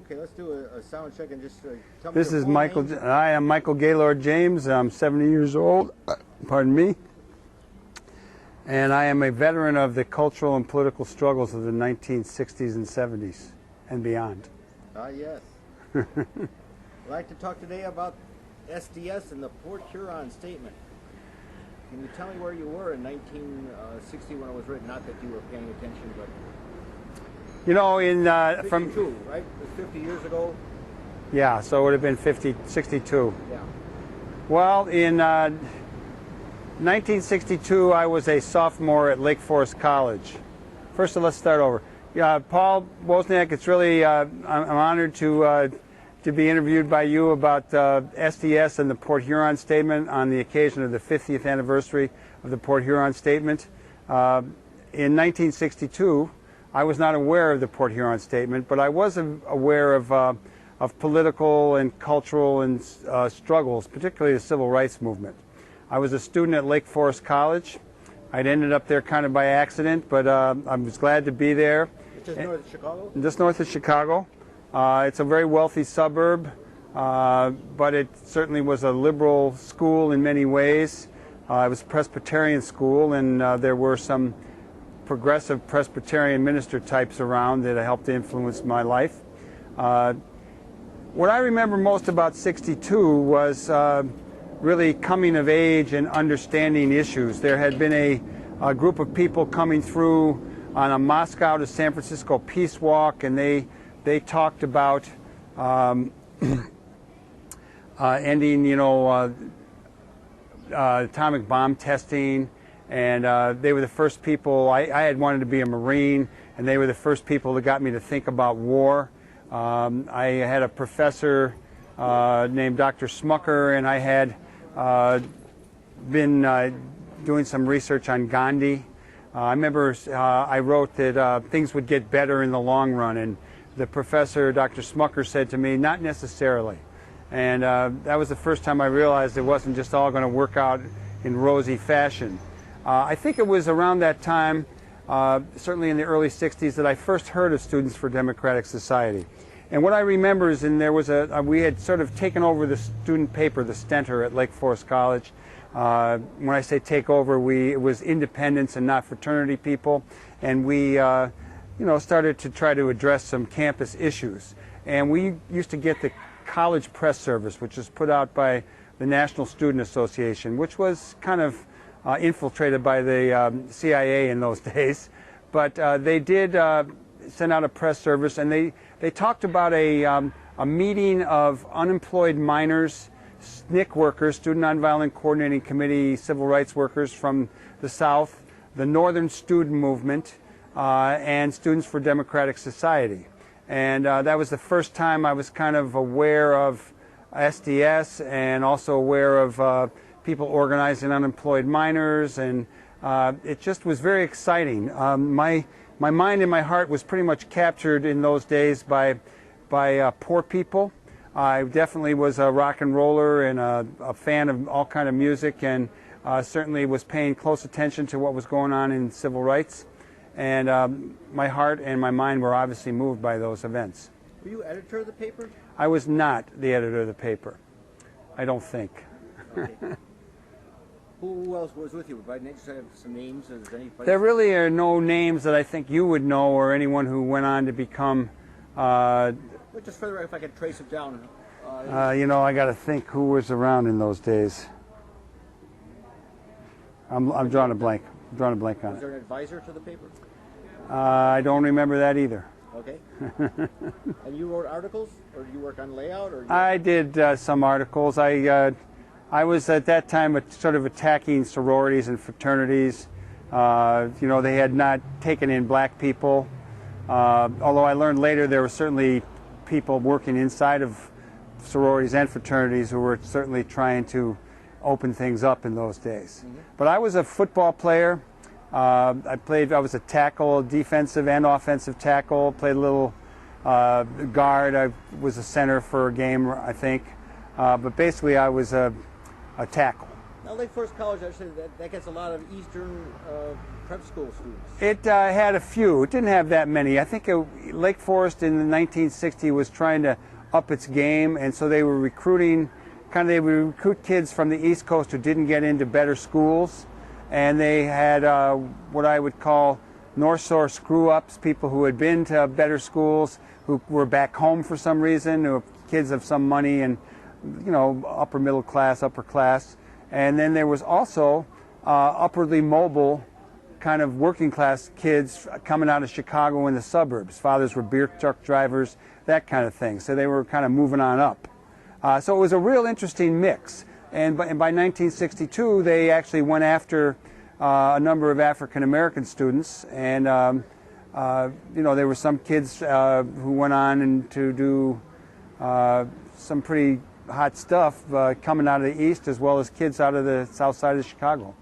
Okay, let's do a sound check and just tell me This your is full Michael. name. I am Michael Gaylord James. I'm 70 years old. Pardon me. And I am a veteran of the cultural and political struggles of the 1960s and 70s and beyond. Yes. I'd like to talk today about SDS and the Port Huron Statement. Can you tell me where you were in 1960 when it was written? Not that you were paying attention, but You know, in 52, from right? It was 50 years ago. yeah, so it would have been 62. Yeah. Well, in 1962, I was a sophomore at Lake Forest College. First, let's start over. Paul Wozniak, it's really I'm honored to be interviewed by you about SDS and the Port Huron Statement on the occasion of the 50th anniversary of the Port Huron Statement. In 1962, I was not aware of the Port Huron Statement, but I was aware of political and cultural and struggles, particularly the civil rights movement. I was a student at Lake Forest College. I'd ended up there kind of by accident, but I was glad to be there. It's just north of Chicago? Just north of Chicago. It's a very wealthy suburb, but it certainly was a liberal school in many ways. It was a Presbyterian school, and there were some progressive Presbyterian minister types around that helped influence my life. What I remember most about '62 was really coming of age and understanding issues. There had been a group of people coming through on a Moscow to San Francisco peace walk, and they talked about ending, atomic bomb testing, and they were the first people. I had wanted to be a Marine, and they were the first people that got me to think about war. I had a professor named Dr. Smucker, and I had been doing some research on Gandhi. I remember I wrote that things would get better in the long run, and the professor, Dr. Smucker, said to me, not necessarily. And that was the first time I realized it wasn't just all going to work out in rosy fashion. I think it was around that time, certainly in the early 60s, that I first heard of Students for Democratic Society. And what I remember is we had sort of taken over the student paper, the Stentor, at Lake Forest College. When I say take over, it was independents and not fraternity people, and we started to try to address some campus issues. And we used to get the college press service, which was put out by the National Student Association, which was kind of infiltrated by the CIA in those days. But they did send out a press service, and they talked about a meeting of unemployed minors, SNCC workers, Student Nonviolent Coordinating Committee, civil rights workers from the South, the Northern Student Movement, and Students for Democratic Society. And that was the first time I was kind of aware of SDS and also aware of people organizing unemployed minors, and it just was very exciting. My mind and my heart was pretty much captured in those days by poor people. I definitely was a rock and roller and a fan of all kind of music, and certainly was paying close attention to what was going on in civil rights. And my heart and my mind were obviously moved by those events. Were you editor of the paper? I was not the editor of the paper. I don't think. Okay. Who else was with you? By nature, have some names. Is anybody? There really are no names that I think you would know, or anyone who went on to become. Well, just further, if I could trace it down. I got to think who was around in those days. I'm drawing a blank. I'm drawing a blank on Was it. there an advisor to the paper? I don't remember that either. Okay. And you wrote articles, or did you work on layout? Or I did some articles. I was at that time sort of attacking sororities and fraternities. They had not taken in black people. Although I learned later there were certainly people working inside of sororities and fraternities who were certainly trying to open things up in those days. Mm-hmm. But I was a football player. I was a tackle, defensive and offensive tackle, played a little guard. I was a center for a game, I think. But basically I was a tackle. Now, Lake Forest College, actually, that gets a lot of Eastern prep school students? It had a few. It didn't have that many. I think Lake Forest in the 1960s was trying to up its game, and so they were recruiting, they would recruit kids from the East Coast who didn't get into better schools, and they had what I would call North Shore screw-ups, people who had been to better schools, who were back home for some reason, who were kids of some money and, upper middle class, upper class. And then there was also upwardly mobile kind of working class kids coming out of Chicago in the suburbs. Fathers were beer truck drivers, that kind of thing. So they were kind of moving on up. So it was a real interesting mix. And by 1962, they actually went after a number of African American students, and there were some kids who went on to do some pretty hot stuff coming out of the East, as well as kids out of the south side of Chicago.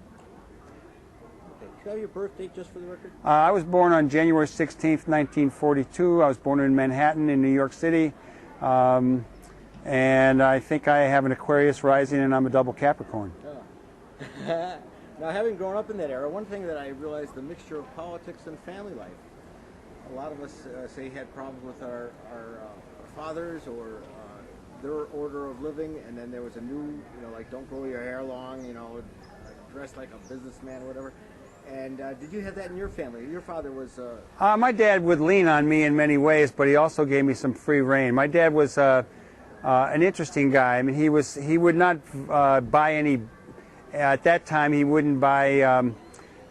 Okay. Can I have your birth date just for the record? I was born on January 16th, 1942. I was born in Manhattan in New York City. And I think I have an Aquarius rising, and I'm a double Capricorn. Oh. Now, having grown up in that era, one thing that I realized, the mixture of politics and family life. A lot of us, say, had problems with our fathers or their order of living, and then there was a new, like don't grow your hair long, dress like a businessman or whatever. And did you have that in your family? Your father was... My dad would lean on me in many ways, but he also gave me some free rein. My dad was an interesting guy. I mean, he would not buy any... At that time, he wouldn't buy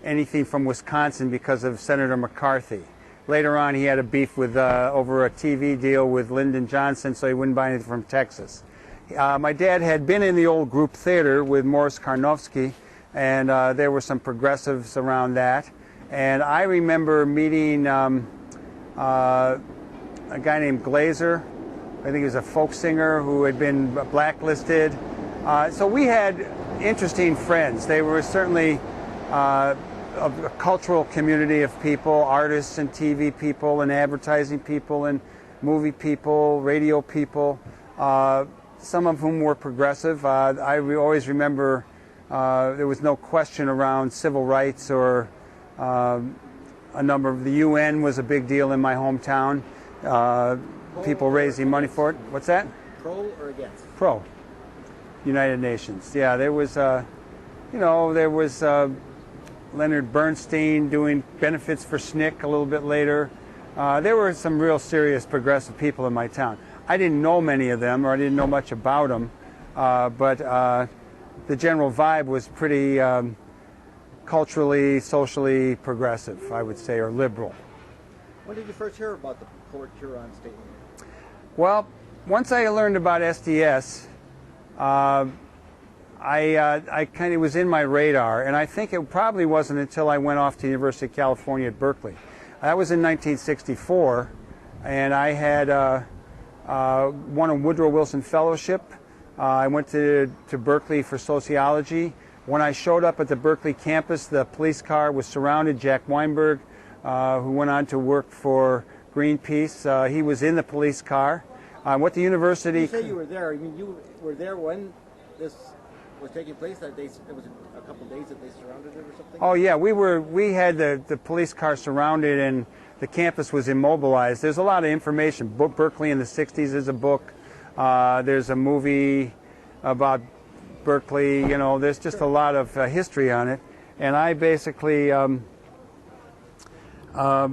anything from Wisconsin because of Senator McCarthy. Later on, he had a beef with over a TV deal with Lyndon Johnson, so he wouldn't buy anything from Texas. My dad had been in the old group theater with Morris Karnofsky, and there were some progressives around that. And I remember meeting a guy named Glazer. I think he was a folk singer who had been blacklisted. So we had interesting friends. They were certainly a cultural community of people, artists and TV people and advertising people and movie people, radio people, some of whom were progressive. I always remember there was no question around civil rights or a number of the UN was a big deal in my hometown. People raising money for it. What's that? Pro or against? Pro. United Nations. Yeah, there was, Leonard Bernstein doing benefits for SNCC a little bit later. There were some real serious progressive people in my town. I didn't know many of them, or I didn't know much about them, but the general vibe was pretty culturally, socially progressive, I would say, or liberal. When did you first hear about the Port Huron statement? Well, once I learned about SDS, I kind of was in my radar, and I think it probably wasn't until I went off to the University of California at Berkeley. That was in 1964, and I had won a Woodrow Wilson Fellowship. I went to Berkeley for sociology. When I showed up at the Berkeley campus, the police car was surrounded. Jack Weinberg, who went on to work for Greenpeace, he was in the police car. What the university... You say you were there. I mean, you were there when this was taking place? That it was a couple of days that they surrounded it or something? Oh, yeah. We had the police car surrounded, and the campus was immobilized. There's a lot of information. Berkeley in the 60s is a book. There's a movie about Berkeley. There's just a lot of history on it. And I basically got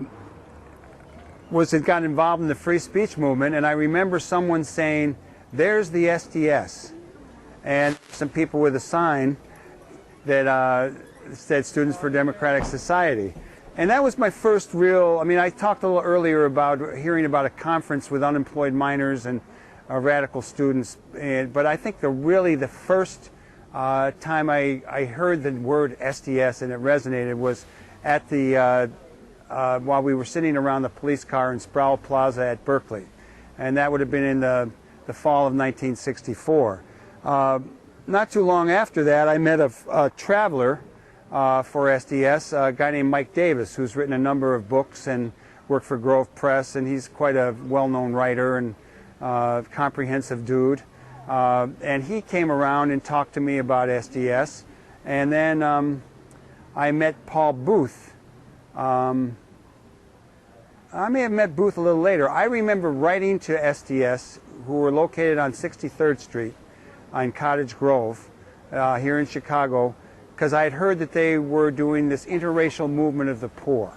involved in the free speech movement, and I remember someone saying, "There's the SDS," and some people with a sign that said Students for Democratic Society. And that was my first real, I talked a little earlier about hearing about a conference with unemployed minors and radical students, but I think the first time I heard the word SDS and it resonated was at the while we were sitting around the police car in Sproul Plaza at Berkeley, and that would have been in the fall of 1964. Not too long after that, I met a traveler for SDS, a guy named Mike Davis, who's written a number of books and worked for Grove Press, and he's quite a well-known writer and comprehensive dude. And he came around and talked to me about SDS, and then I met Paul Booth, I may have met Booth a little later. I remember writing to SDS, who were located on 63rd Street in Cottage Grove here in Chicago, because I had heard that they were doing this interracial movement of the poor.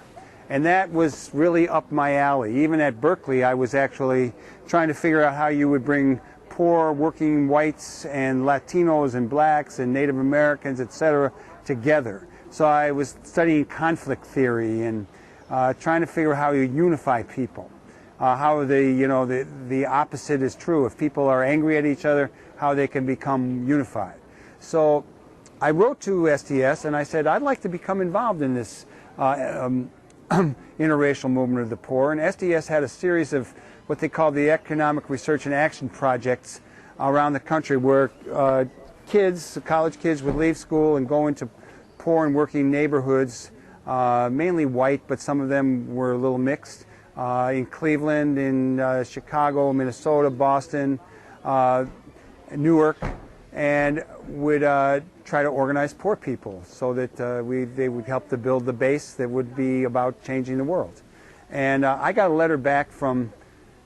And that was really up my alley. Even at Berkeley, I was actually trying to figure out how you would bring poor working whites and Latinos and blacks and Native Americans, etc., together. So I was studying conflict theory and trying to figure out how you unify people. How the opposite is true. If people are angry at each other, how they can become unified. So I wrote to SDS and I said, I'd like to become involved in this interracial movement of the poor. And SDS had a series of what they call the Economic Research and Action Projects around the country, where college kids would leave school and go into poor and working neighborhoods, mainly white, but some of them were a little mixed, in Cleveland, in Chicago, Minnesota, Boston, Newark, and would try to organize poor people so that they would help to build the base that would be about changing the world. And I got a letter back from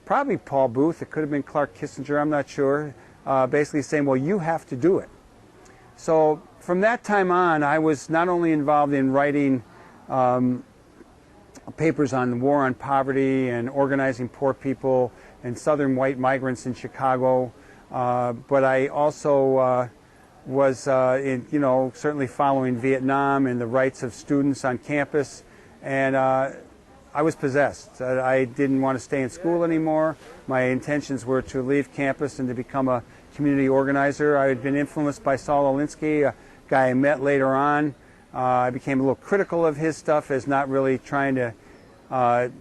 probably Paul Booth, it could have been Clark Kissinger, I'm not sure, basically saying, well, you have to do it. So from that time on, I was not only involved in writing papers on the war on poverty and organizing poor people and southern white migrants in Chicago, but I also was certainly following Vietnam and the rights of students on campus, and I was possessed. I didn't want to stay in school anymore. My intentions were to leave campus and to become a community organizer. I had been influenced by Saul Alinsky, a guy I met later on. I became a little critical of his stuff as not really trying to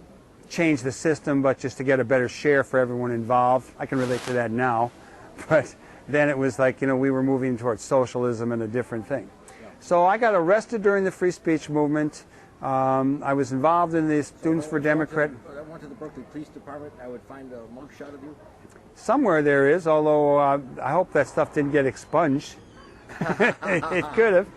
change the system, but just to get a better share for everyone involved. I can relate to that now, but then it was like, we were moving towards socialism and a different thing. Yeah. So I got arrested during the free speech movement. I was involved in the Students for Democrat. I went to the Berkeley Police Department. I would find a mugshot of you. Somewhere there is, although I hope that stuff didn't get expunged. It could have.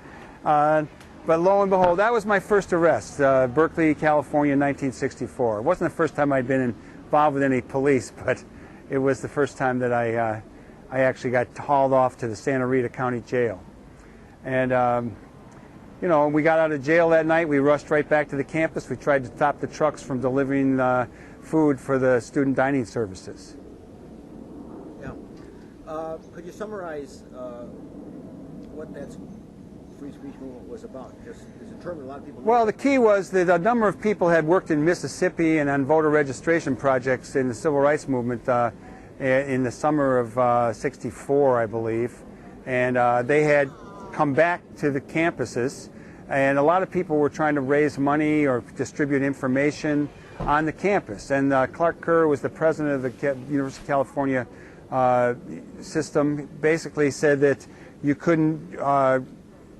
But lo and behold, that was my first arrest, Berkeley, California, 1964. It wasn't the first time I'd been involved with any police, but it was the first time that I actually got hauled off to the Santa Rita County Jail. And we got out of jail that night. We rushed right back to the campus. We tried to stop the trucks from delivering food for the student dining services. Yeah. Could you summarize what that free speech movement was about? Just as a term, a lot of people. Well, the key was that a number of people had worked in Mississippi and on voter registration projects in the civil rights movement in the summer of '64, I believe, and they had come back to the campuses, and a lot of people were trying to raise money or distribute information on the campus. And Clark Kerr was the president of the University of California system, basically said that you couldn't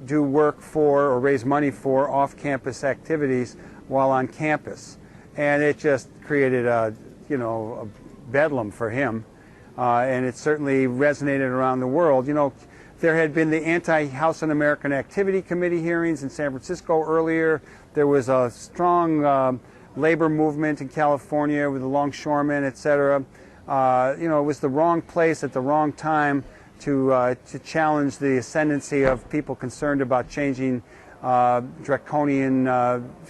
do work for or raise money for off-campus activities while on campus. And it just created a bedlam for him. And it certainly resonated around the world. There had been the anti-House Un-American Activity Committee hearings in San Francisco earlier. There was a strong labor movement in California with the longshoremen, etc. It was the wrong place at the wrong time to challenge the ascendancy of people concerned about changing draconian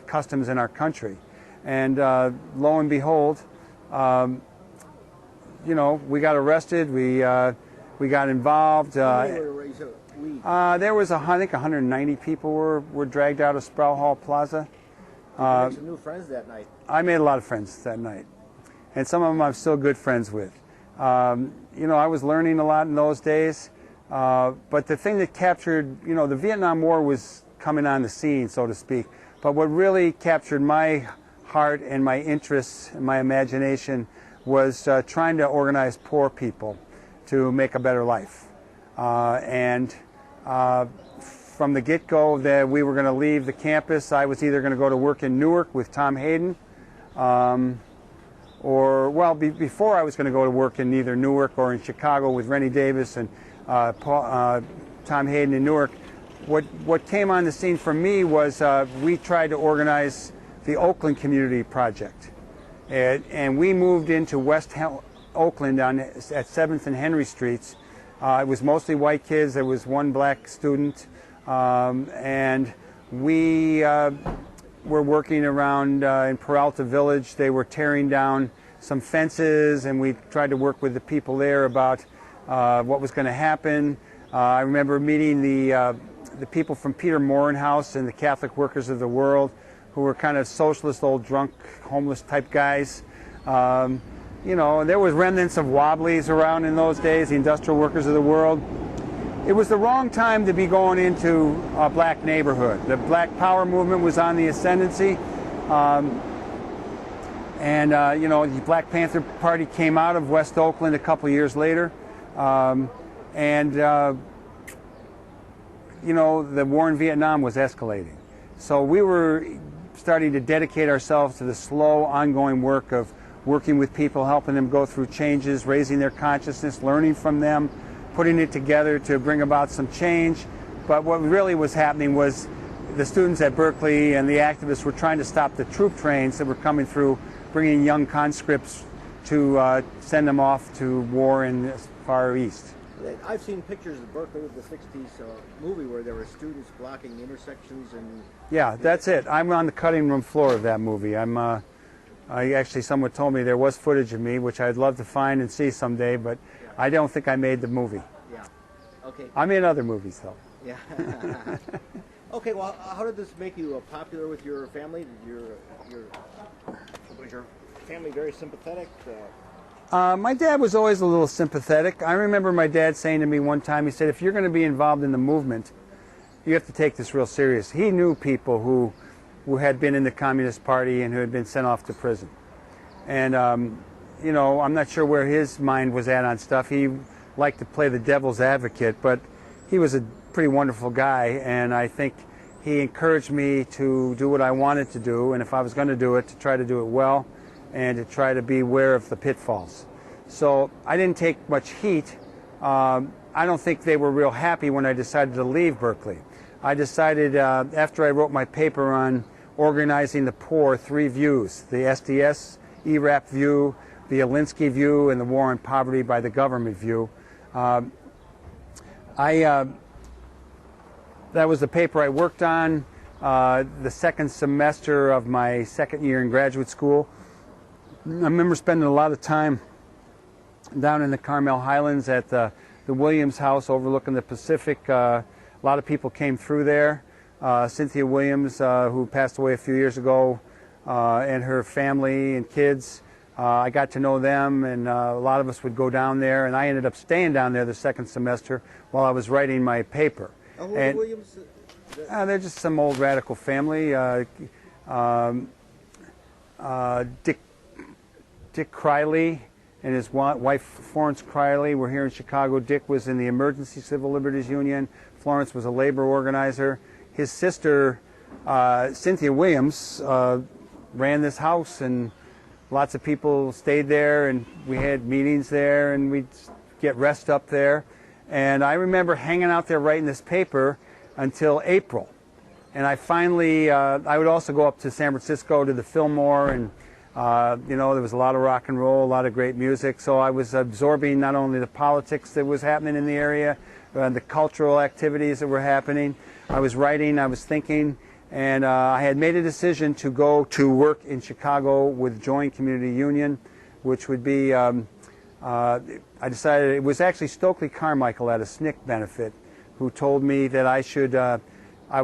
customs in our country. And lo and behold, we got arrested. We got involved. There was, I think, 190 people were dragged out of Sproul Hall Plaza. You made some new friends that night. I made a lot of friends that night, and some of them I'm still good friends with. I was learning a lot in those days, but the thing that captured, the Vietnam War was coming on the scene, so to speak, but what really captured my heart and my interests and my imagination was trying to organize poor people to make a better life. From the get-go that we were going to leave the campus, I was either going to go to work in Newark with Tom Hayden, before I was going to go to work in either Newark or in Chicago with Rennie Davis and Tom Hayden in Newark. What came on the scene for me was we tried to organize the Oakland Community Project. And we moved into West Oakland at 7th and Henry Streets. It was mostly white kids. There was one black student. And we were working around in Peralta Village. They were tearing down some fences, and we tried to work with the people there about what was going to happen. I remember meeting the people from Peter Morinhouse and the Catholic Workers of the World, who were kind of socialist, old drunk, homeless type guys. You know, there was remnants of Wobblies around in those days, the Industrial Workers of the World. It was the wrong time to be going into a black neighborhood. The Black Power movement was on the ascendancy. You know, the Black Panther Party came out of West Oakland a couple years later. You know, the war in Vietnam was escalating. So we were starting to dedicate ourselves to the slow, ongoing work of working with people, helping them go through changes, raising their consciousness, learning from them, putting it together to bring about some change. But what really was happening was the students at Berkeley and the activists were trying to stop the troop trains that were coming through, bringing young conscripts to send them off to war in the Far East. I've seen pictures of Berkeley of the 60s movie where there were students blocking intersections and... Yeah, that's it. I'm on the cutting room floor of that movie. Someone told me there was footage of me, which I'd love to find and see someday, but yeah. I don't think I made the movie. Yeah. Okay. I'm in other movies, though. Yeah. Okay, well, how did this make you popular with your family? Was your family very sympathetic? My dad was always a little sympathetic. I remember my dad saying to me one time, he said, if you're going to be involved in the movement, you have to take this real serious. He knew people who had been in the Communist Party and who had been sent off to prison. And, you know, I'm not sure where his mind was at on stuff. He liked to play the devil's advocate, but he was a pretty wonderful guy, and I think he encouraged me to do what I wanted to do, and if I was going to do it, to try to do it well and to try to be aware of the pitfalls. So I didn't take much heat. I don't think they were real happy when I decided to leave Berkeley. I decided after I wrote my paper on organizing the poor, 3 views, the SDS, ERAP view, the Alinsky view, and the war on poverty by the government view. That was the paper I worked on the second semester of my second year in graduate school. I remember spending a lot of time down in the Carmel Highlands at the Williams house overlooking the Pacific. A lot of people came through there. Cynthia Williams, who passed away a few years ago, and her family and kids. I got to know them, and a lot of us would go down there, and I ended up staying down there the second semester while I was writing my paper. Oh, who are the Williams? They're just some old radical family. Dick Criley and his wife Florence Criley were here in Chicago. Dick was in the Emergency Civil Liberties Union. Florence was a labor organizer. His sister, Cynthia Williams, ran this house, and lots of people stayed there, and we had meetings there, and we'd get rest up there. And I remember hanging out there writing this paper until April. And I finally, I would also go up to San Francisco to the Fillmore, and you know, there was a lot of rock and roll, a lot of great music. So I was absorbing not only the politics that was happening in the area, the cultural activities that were happening. I was writing, I was thinking, and I had made a decision to go to work in Chicago with Joint Community Union, which would be, I decided, it was actually Stokely Carmichael at a SNCC benefit who told me that I should, I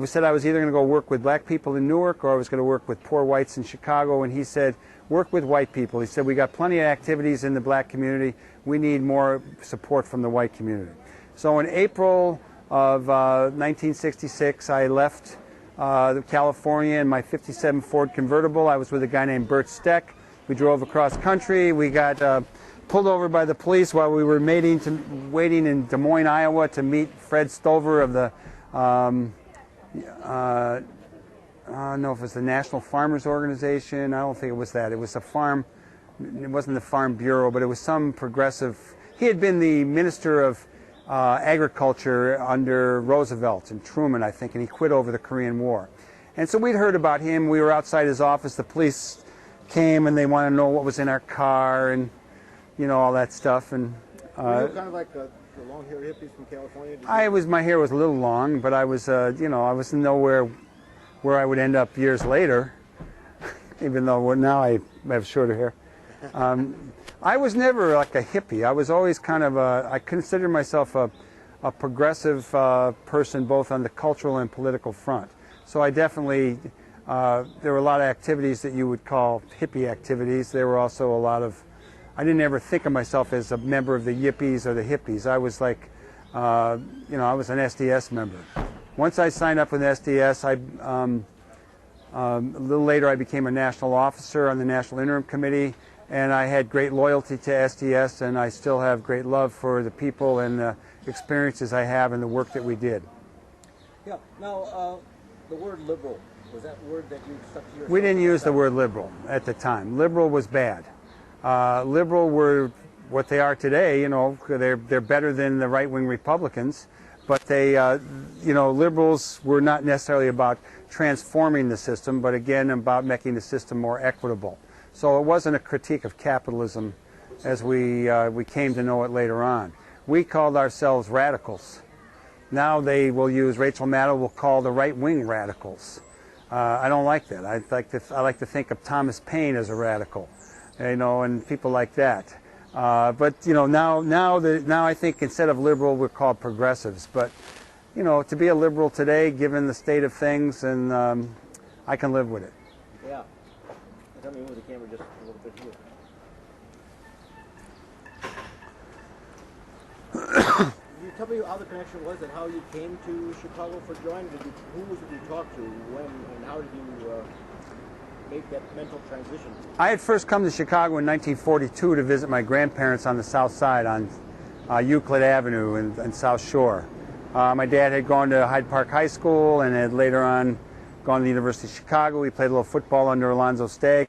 said I was either going to go work with black people in Newark or I was going to work with poor whites in Chicago, and he said, work with white people. He said, we got plenty of activities in the black community. We need more support from the white community. So in April of 1966, I left California in my '57 Ford convertible. I was with a guy named Bert Steck. We drove across country. We got pulled over by the police while we were waiting in Des Moines, Iowa to meet Fred Stover of the, I don't know if it was the National Farmers Organization. I don't think it was that. It was a farm, it wasn't the Farm Bureau, but it was some progressive. He had been the Minister of Agriculture under Roosevelt and Truman, I think, and he quit over the Korean War. And so we'd heard about him. We were outside his office. The police came and they wanted to know what was in our car and, you know, all that stuff. And were you kind of like the long-haired hippies from California? my hair was a little long, but I was, you know, I was nowhere where I would end up years later, even though now I have shorter hair. I was never like a hippie. I was always kind of I consider myself a progressive person both on the cultural and political front. So I definitely, there were a lot of activities that you would call hippie activities. There were also a lot of, I didn't ever think of myself as a member of the yippies or the hippies. I was like, you know, I was an SDS member. Once I signed up with SDS, a little later I became a national officer on the National Interim Committee, and I had great loyalty to SDS, and I still have great love for the people and the experiences I have and the work that we did. Yeah. Now, the word liberal, was that word that you stuck to yourself? We didn't use the word liberal at the time. Liberal was bad. Liberal were what they are today. You know, they're better than the right-wing Republicans, but they, you know, liberals were not necessarily about transforming the system, but again about making the system more equitable. So it wasn't a critique of capitalism as we came to know it later on. We called ourselves radicals. Now they will use, Rachel Maddow will call the right-wing radicals. I don't like that. I like to think of Thomas Paine as a radical, you know, and people like that. But you know, now I think instead of liberal, we're called progressives. But you know, to be a liberal today, given the state of things, and I can live with it. Yeah. Tell me, move the camera just a little bit here. Can you tell me how the connection was and how you came to Chicago for joining? Who was it you talked to? When and how did you make that mental transition? I had first come to Chicago in 1942 to visit my grandparents on the South Side on Euclid Avenue in South Shore. My dad had gone to Hyde Park High School and had later on gone to the University of Chicago. He played a little football under Alonzo Stagg.